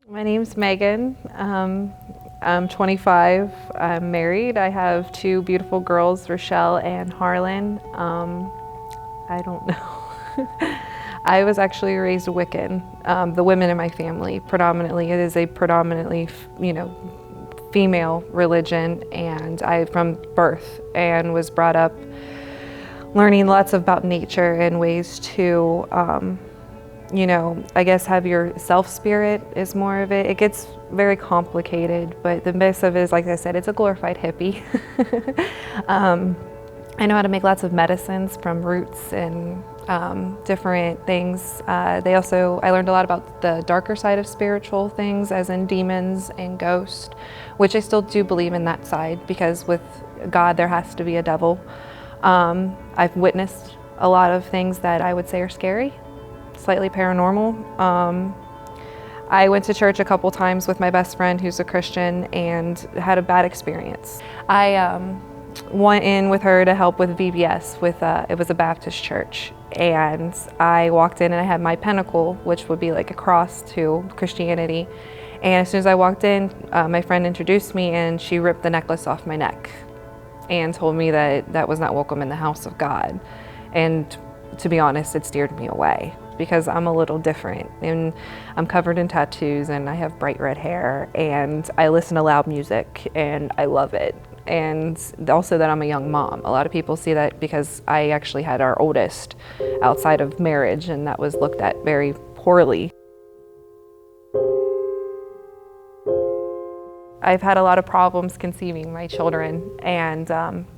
My name's Megan. I'm 25. I'm married. I have two beautiful girls, Rochelle and Harlan. I don't know. I was actually raised Wiccan. The women in my family, predominantly, it is a predominantly, female religion, and I from birth and was brought up learning lots about nature and ways to I guess have your self-spirit is more of it. It gets very complicated, but the mix of it is, like I said, it's a glorified hippie. I know how to make lots of medicines from roots and different things. I learned a lot about the darker side of spiritual things, as in demons and ghosts, which I still do believe in that side, because with God there has to be a devil. I've witnessed a lot of things that I would say are scary, slightly paranormal. I went to church a couple times with my best friend who's a Christian and had a bad experience. I went in with her to help with VBS it was a Baptist church, and I walked in and I had my pentacle, which would be like a cross to Christianity, and as soon as I walked in, my friend introduced me and she ripped the necklace off my neck and told me that that was not welcome in the house of God. And to be honest, it steered me away, because I'm a little different, and I'm covered in tattoos and I have bright red hair and I listen to loud music and I love it. And also that I'm a young mom. A lot of people see that because I actually had our oldest outside of marriage, and that was looked at very poorly. I've had a lot of problems conceiving my children, and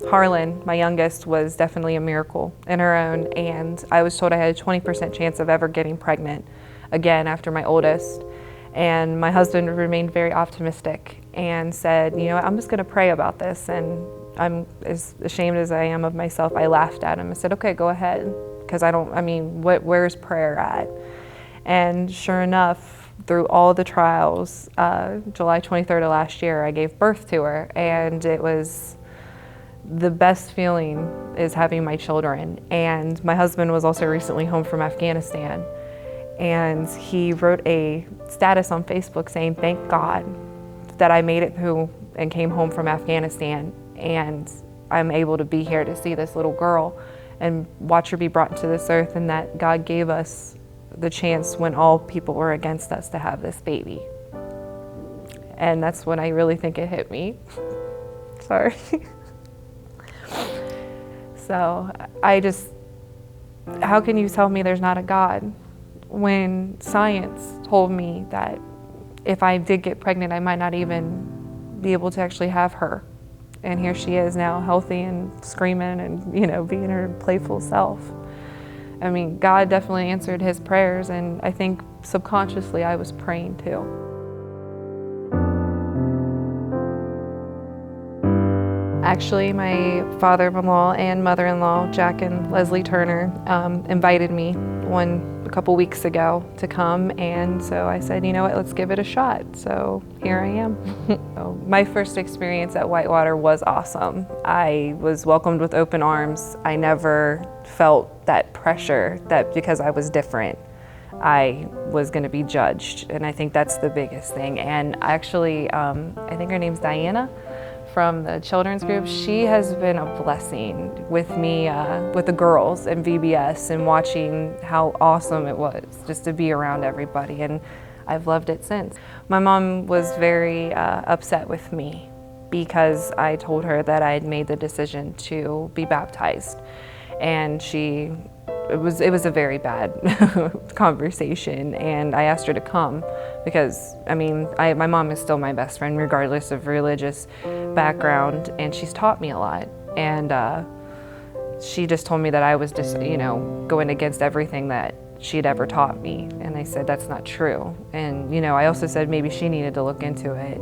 Harlan, my youngest, was definitely a miracle in her own, and I was told I had a 20% chance of ever getting pregnant again after my oldest. And my husband remained very optimistic and said, I'm just gonna pray about this, and I'm as ashamed as I am of myself. I laughed at him. I said, okay, go ahead, because where's prayer at? And sure enough, through all the trials, July 23rd of last year, I gave birth to her, and it was the best feeling is having my children. And my husband was also recently home from Afghanistan, and he wrote a status on Facebook saying, thank God that I made it through and came home from Afghanistan, and I'm able to be here to see this little girl and watch her be brought to this earth, and that God gave us the chance when all people were against us to have this baby. And that's when I really think it hit me. Sorry. So how can you tell me there's not a God when science told me that if I did get pregnant, I might not even be able to actually have her? And here she is now, healthy and screaming and, being her playful self. I mean, God definitely answered his prayers, and I think subconsciously I was praying too. Actually, my father-in-law and mother-in-law, Jack and Leslie Turner, invited me a couple weeks ago to come, and so I said, you know what, let's give it a shot. So here I am. So my first experience at Whitewater was awesome. I was welcomed with open arms. I never felt that pressure that because I was different, I was going to be judged, and I think that's the biggest thing. And actually, I think her name's Diana from the children's group. She has been a blessing with me, with the girls in VBS, and watching how awesome it was just to be around everybody, and I've loved it since. My mom was very upset with me because I told her that I had made the decision to be baptized, and it was a very bad conversation, and I asked her to come because, my mom is still my best friend regardless of religious background, and she's taught me a lot, and she just told me that I was just, going against everything that she'd ever taught me, and I said that's not true. And I also said maybe she needed to look into it,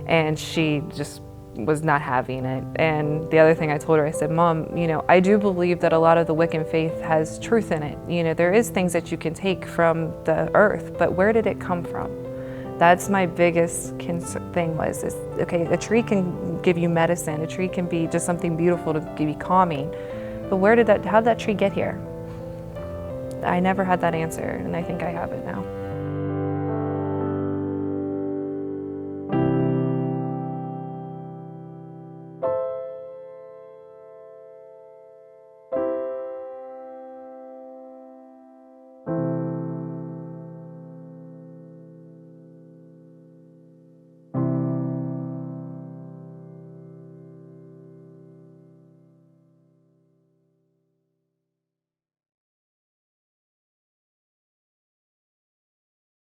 and she just was not having it. And the other thing I told her, I said, Mom, I do believe that a lot of the Wiccan faith has truth in it. There is things that you can take from the earth, but where did it come from? That's my biggest thing is, okay, a tree can give you medicine, a tree can be just something beautiful to be calming, but how did that tree get here? I never had that answer, and I think I have it now.